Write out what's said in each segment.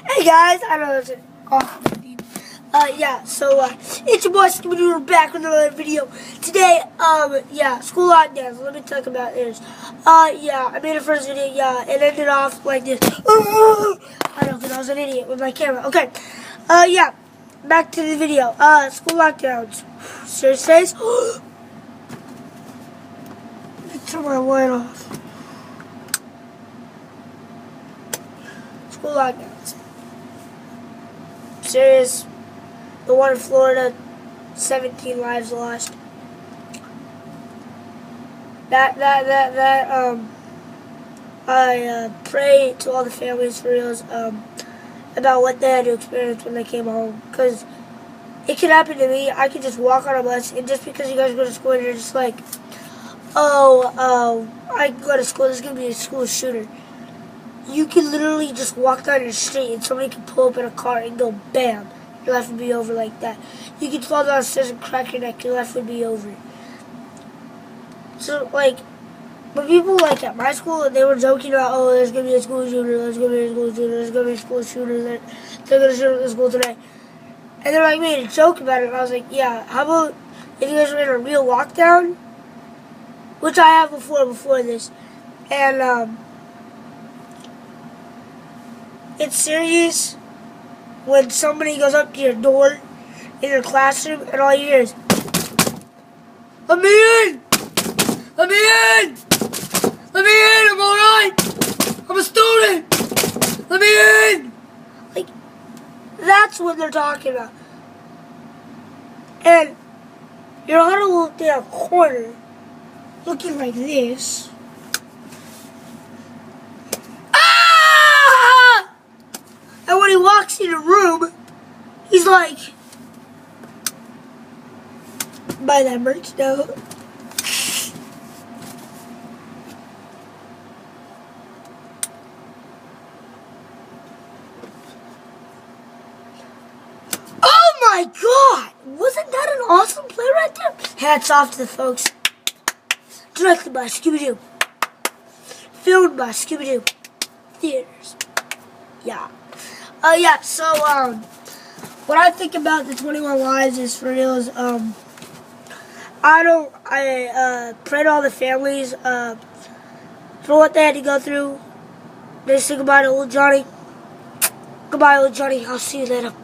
Hey guys, I know it's an awful name. It's your boy Scooby Doo back with another video. Today, school lockdowns. Let me talk about this. I made a first video, it ended off like this. I don't think I was an idiot with my camera. Okay, back to the video. School lockdowns. Serious face. Let me turn my light off. School lockdowns. Serious. The one in Florida, 17 lives lost. I pray to all the families for reals about what they had to experience when they came home. Because it could happen to me. I could just walk on a bus, and just because you guys go to school and you're just like, I go to school, there's going to be a school shooter. You can literally just walk down the street and somebody can pull up in a car and go bam. Your life would be over like that. You could fall down the stairs and crack your neck. Your life would be over. So, like, when people, like, at my school, they were joking about, there's going to be a school shooter, there's going to be a school shooter, there's going to be a school shooter, they're going to shoot at the school today. And then I made a joke about it, and I was like, yeah, how about if you guys were in a real lockdown? Which I have before this. And, it's serious when somebody goes up to your door in your classroom and all you hear is, "Let me in! Let me in! Let me in! I'm alright! I'm a student! Let me in!" Like, that's what they're talking about. And you're on a little damn corner looking like this. And when he walks in a room, he's like, buy that merch though. Oh my God! Wasn't that an awesome play right there? Hats off to the folks. Directed by Scooby Doo. Filmed by Scooby Doo. Theaters. Yeah. What I think about the 21 Lives is for real is, I pray to all the families, for what they had to go through. They say goodbye to old Johnny. Goodbye, old Johnny. I'll see you later.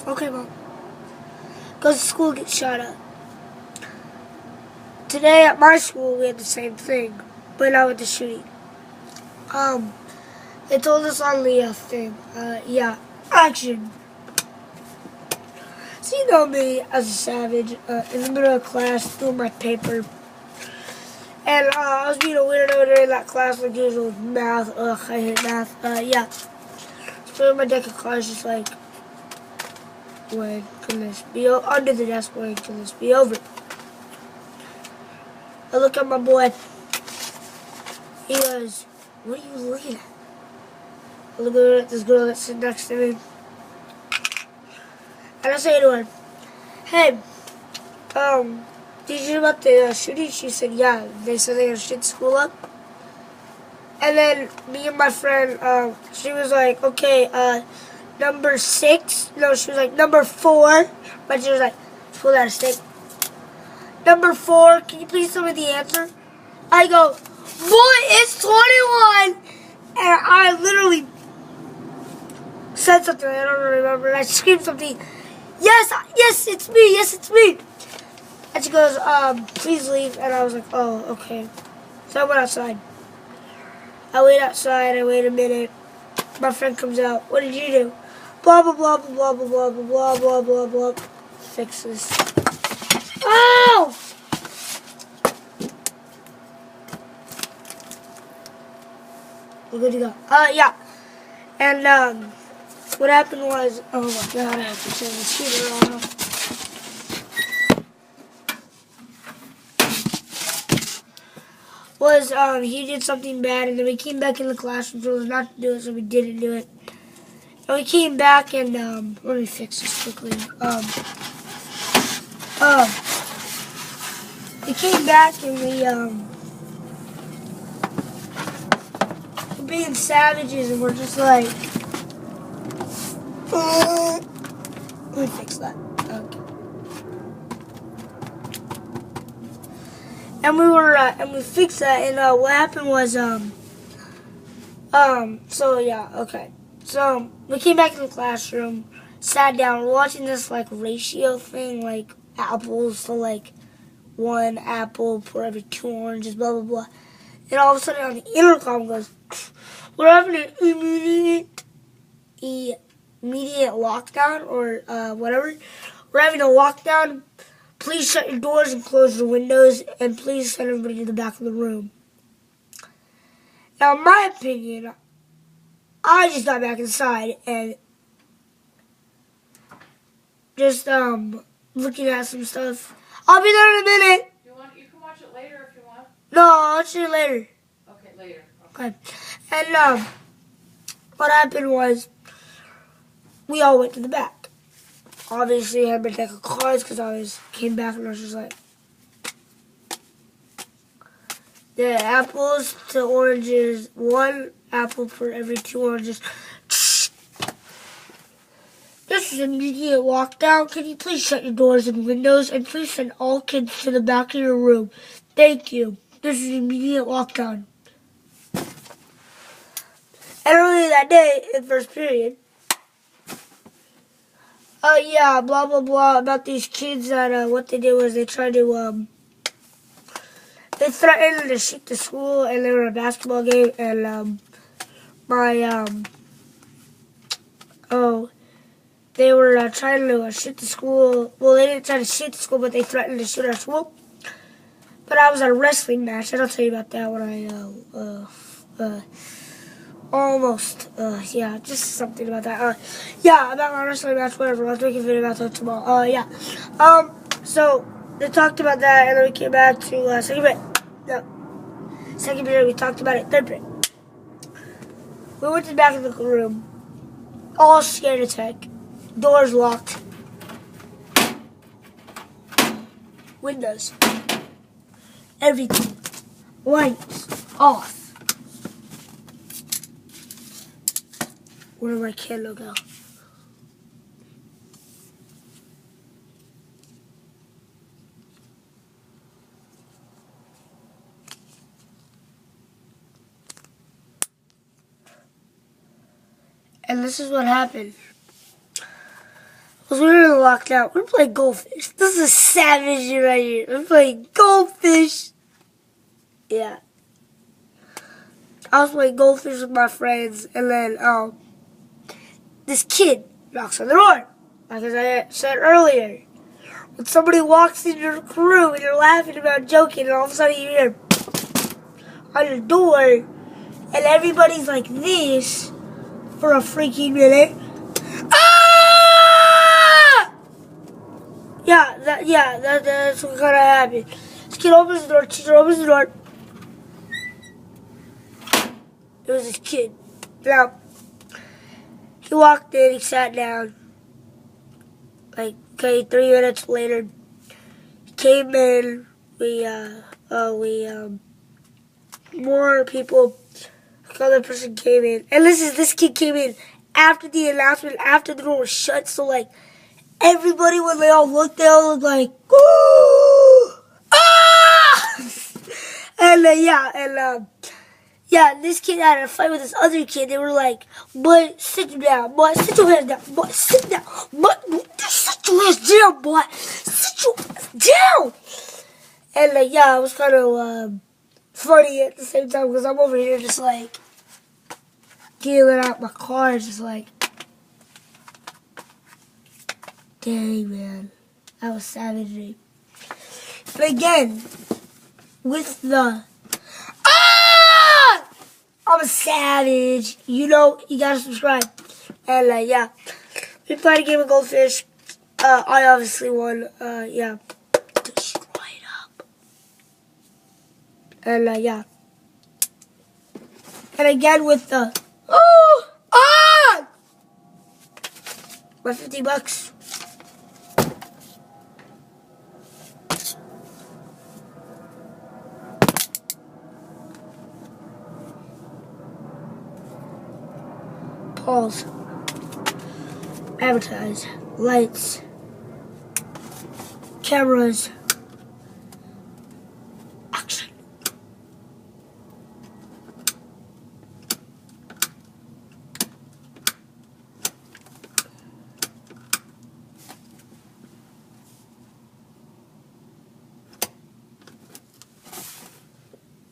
Okay, Mom. Goes to school, gets shot up. Today at my school, we had the same thing. But not with the shooting. They told us on the thing. Action. So you know me as a savage, in the middle of class, doing my paper. And I was being a weirdo during that class like usual with math. I hate math. So my deck of cards just like, when can this be under the desk, when can this be over? I look at my boy. He goes, "What are you looking at?" I look at this girl that's sitting next to me. And I say to her, "Hey, did you hear about the shooting?" She said, "Yeah, they said they're going to shoot school up." And then me and my friend, she was like, "Okay, number 6. No, she was like, "Number 4. But she was like, "Pull out a stick. "Number 4, can you please tell me the answer?" I go, "Boy, it's 21. And I literally said something, I don't remember, and I screamed something. Yes, it's me. And she goes, "Please leave." And I was like, "Oh, okay." So I went outside. I wait outside, I wait a minute. My friend comes out. "What did you do?" Blah, blah, blah, blah, blah, blah, blah, blah, blah, blah. Fix this. Oh! We're good to go. And, what happened was, oh my God, I have to turn the shooter on. He did something bad, and then we came back in the classroom, told us not to do it, so we didn't do it. And we came back and, let me fix this quickly. We came back and we, being savages and we're just like, let me fix that. Okay. And we fixed that, and what happened was, so yeah, okay. So we came back in the classroom, sat down, we're watching this like ratio thing, like apples to like 1 apple for every 2 oranges, blah blah blah. And all of a sudden on the intercom goes, we're having an immediate lockdown or whatever. We're having a lockdown. Please shut your doors and close your windows, and please send everybody to the back of the room. Now, in my opinion, I just got back inside and just looking at some stuff. I'll be there in a minute. You can watch it later if you want. No, I'll watch it later. Okay, later. Okay. And what happened was we all went to the back. Obviously, I had my deck of cards because I came back and I was just like, the apples to oranges, 1 apple for every 2 oranges. This is immediate lockdown. Can you please shut your doors and windows and please send all kids to the back of your room? Thank you. This is immediate lockdown. And earlier that day, in first period, yeah, blah, blah, blah, about these kids that, what they did was they tried to, they threatened to shoot the school, and they were at a basketball game, and, they were, trying to shoot the school. Well, they didn't try to shoot the school, but they threatened to shoot our school. But I was at a wrestling match, and I'll tell you about that when yeah, just something about that. Yeah, about my wrestling match, whatever. I'll make a video about that tomorrow. Yeah. So, they talked about that, and then we came back to, second period. No. Second period, we talked about it. Third period. We went to the back of the room. All scared as heck. Doors locked. Windows. Everything. Lights off. Where did my candle go? And this is what happened. Because we were in the lockdown. We're playing goldfish. This is a savage right here. We're playing goldfish. Yeah. I was playing goldfish with my friends, and then, this kid knocks on the door. Like as I said earlier. When somebody walks in your room and you're laughing about joking, and all of a sudden you hear on your door, and everybody's like this for a freaking minute. Ah! That's what kind of happened. This kid opens the door, teacher opens the door. It was this kid. Now, he walked in, he sat down. Like, okay, 3 minutes later, he came in, more people, another person came in. And this kid came in after the announcement, after the door was shut, so like, everybody, when they all looked, they all looked like, ooh, ah! And, this kid had a fight with this other kid. They were like, boy, sit down. Boy, sit your hands down. Boy, sit down. Boy, sit your hands down, boy. Sit your hands down. And, it was kind of funny at the same time because I'm over here just, like, dealing out my cards. Just like, dang, man. That was savagery. But again, with the... I'm a savage. You know, you gotta subscribe. And, we played a game of goldfish. I obviously won. Destroyed up. And, And again with the... My $50. Pause. Advertise. Lights. Cameras. Action.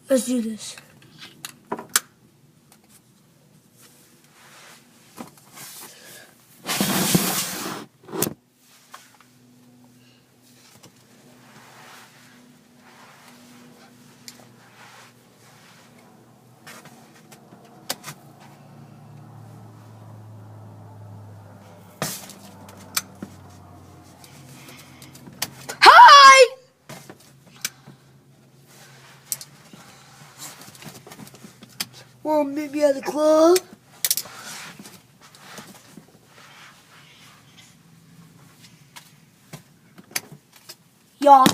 Let's do this. Hi! Wanna meet me at the club? Y'all.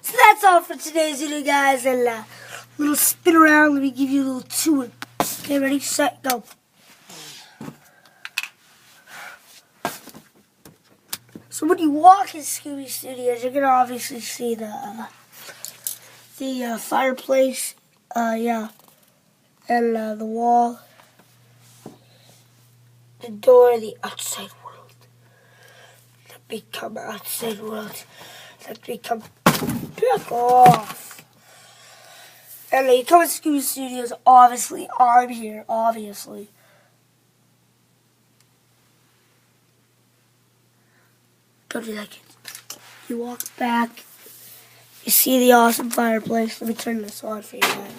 So that's all for today's video, guys. And little spin around. Let me give you a little tour. Okay, ready, set, go. So when you walk in Scooby Studios, you're gonna obviously see the fireplace, yeah, and the wall, the door, the outside world. Let me come outside world. Let me come back off. And you come in Scooby Studios, obviously, I'm here, obviously. Don't do that, kids. You walk back. You see the awesome fireplace. Let me turn this on for you guys.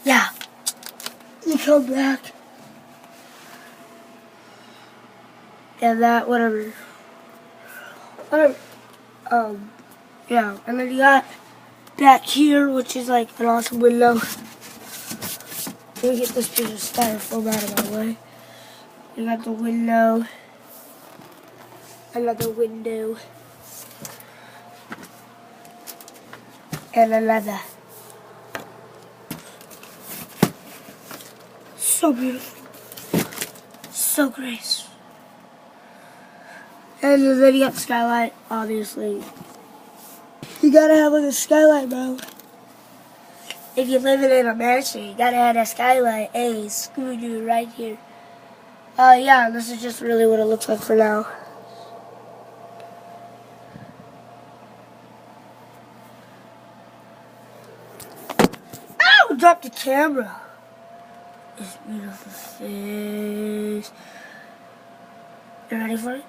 Yeah. You come back. And that, whatever. Yeah. And then you got back here, which is like an awesome window. Let me get this piece of styrofoam out of my way. You got the window. Another window. And another. So beautiful. So graceful. And then you got the skylight, obviously. You gotta have like a skylight, bro. If you're living in a mansion, you gotta have that skylight. Hey, Scooby-Doo right here. Yeah, this is just really what it looks like for now. Ow! Dropped the camera. This beautiful face. You ready for it?